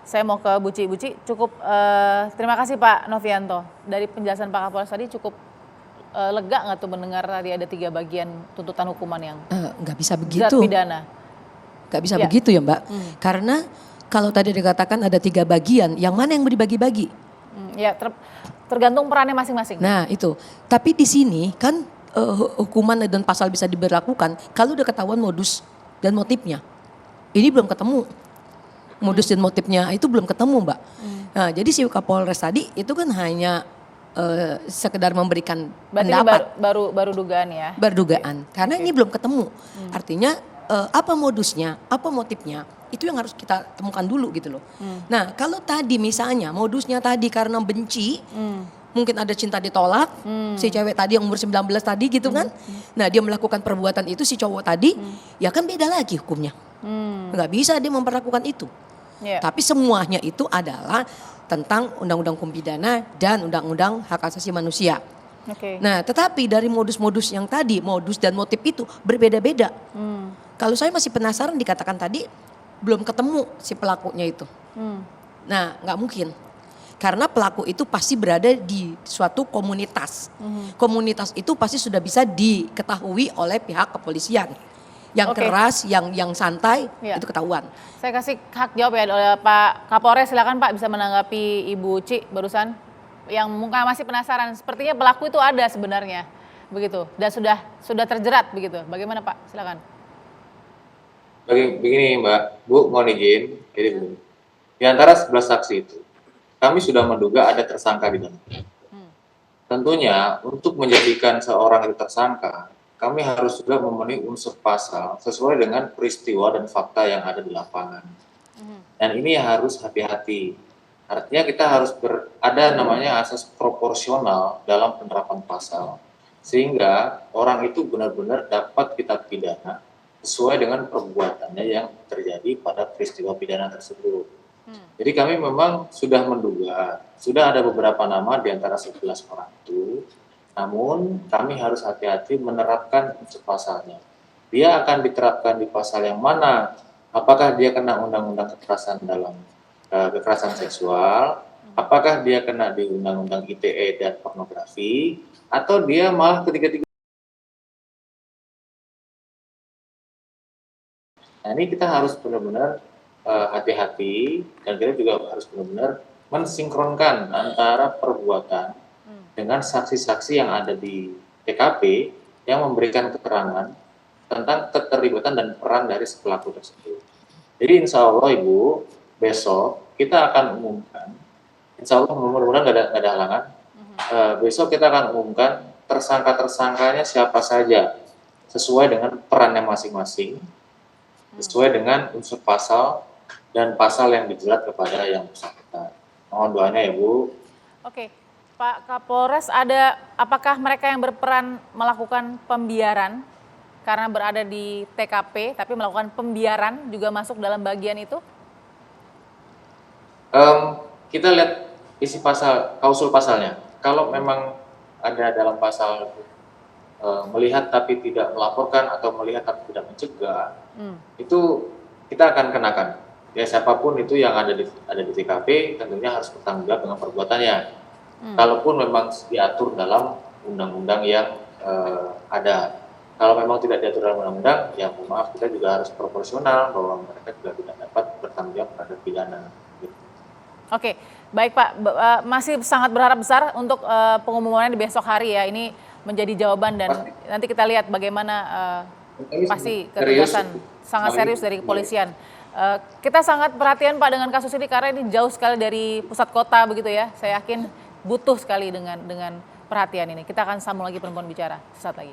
Saya mau ke Buci. Cukup terima kasih Pak Novianto. Dari penjelasan Pak Kapolres tadi cukup lega nggak tuh mendengar tadi ada 3 bagian tuntutan hukuman yang nggak bisa zat begitu. pidana. Nggak bisa begitu ya Mbak. Karena kalau tadi dikatakan ada 3 bagian, yang mana yang mau dibagi-bagi? Ya tergantung perannya masing-masing. Nah itu. Tapi di sini kan hukuman dan pasal bisa diberlakukan kalau udah ketahuan modus dan motifnya. Ini belum ketemu. Modus dan motifnya itu belum ketemu Mbak. Nah jadi si Kapolres tadi itu kan hanya sekedar memberikan Berarti pendapat. Ini baru dugaan ya? Berdugaan. Karena ini belum ketemu. Artinya apa modusnya, apa motifnya, itu yang harus kita temukan dulu gitu loh. Nah kalau tadi misalnya modusnya tadi karena benci, mungkin ada cinta ditolak, si cewek tadi yang umur 19 tadi gitu kan. Nah dia melakukan perbuatan itu si cowok tadi, ya kan beda lagi hukumnya. Nggak bisa dia memperlakukan itu. Tapi semuanya itu adalah tentang Undang-Undang Hukum Pidana dan Undang-Undang Hak Asasi Manusia. Nah tetapi dari modus-modus yang tadi, modus dan motif itu berbeda-beda. Kalau saya masih penasaran dikatakan tadi belum ketemu si pelakunya itu. Nah nggak mungkin. Karena pelaku itu pasti berada di suatu komunitas. Komunitas itu pasti sudah bisa diketahui oleh pihak kepolisian. Yang keras, yang santai, itu ketahuan. Saya kasih hak jawab ya oleh Pak Kapolres, silakan Pak bisa menanggapi Ibu Ci barusan. Yang mungkin masih penasaran, sepertinya pelaku itu ada sebenarnya, begitu. Dan sudah terjerat begitu. Bagaimana Pak? Silakan. Begini Mbak, Bu mohon izin. Jadi begini. Di antara 11 saksi itu, kami sudah menduga ada tersangka di dalam. Tentunya untuk menjadikan seorang itu tersangka, kami harus juga memenuhi unsur pasal sesuai dengan peristiwa dan fakta yang ada di lapangan. Dan ini harus hati-hati. Artinya kita harus ada namanya asas proporsional dalam penerapan pasal. Sehingga orang itu benar-benar dapat kita pidana sesuai dengan perbuatannya yang terjadi pada peristiwa pidana tersebut. Jadi kami memang sudah menduga, sudah ada beberapa nama di antara 11 orang itu. Namun kami harus hati-hati menerapkan unsur pasalnya. Dia akan diterapkan di pasal yang mana? Apakah dia kena undang-undang kekerasan dalam kekerasan seksual? Apakah dia kena di undang-undang ITE dan pornografi? Atau dia malah ketiga-tiga? Nah ini kita harus benar-benar hati-hati dan kita juga harus benar-benar mensinkronkan antara perbuatan dengan saksi-saksi yang ada di TKP yang memberikan keterangan tentang keterlibatan dan peran dari si pelaku tersebut. Jadi insya Allah Ibu, besok kita akan umumkan, insya Allah mudah-mudahan nggak ada halangan, besok kita akan umumkan tersangka-tersangkanya siapa saja, sesuai dengan perannya masing-masing, sesuai dengan unsur pasal dan pasal yang dijerat kepada yang bersangkutan. Mohon doanya ya Bu. Pak Kapolres, apakah mereka yang berperan melakukan pembiaran karena berada di TKP tapi melakukan pembiaran juga masuk dalam bagian itu? Kita lihat isi pasal, klausul pasalnya. Kalau memang ada dalam pasal melihat tapi tidak melaporkan atau melihat tapi tidak mencegah, itu kita akan kenakan. Ya siapapun itu yang ada di TKP tentunya harus bertanggung jawab dengan perbuatannya. Kalaupun memang diatur dalam undang-undang yang ada. Kalau memang tidak diatur dalam undang-undang, ya mohon maaf kita juga harus proporsional bahwa mereka juga tidak dapat bertanggung jawab terhadap pidana. Baik Pak, masih sangat berharap besar untuk pengumumannya di besok hari ya. Ini menjadi jawaban dan nanti kita lihat bagaimana pasti ketegasan sangat serius dari kepolisian. Kita sangat perhatian Pak dengan kasus ini karena ini jauh sekali dari pusat kota begitu ya. Saya yakin butuh sekali dengan perhatian ini. Kita akan sambung lagi Perempuan Bicara sesaat lagi.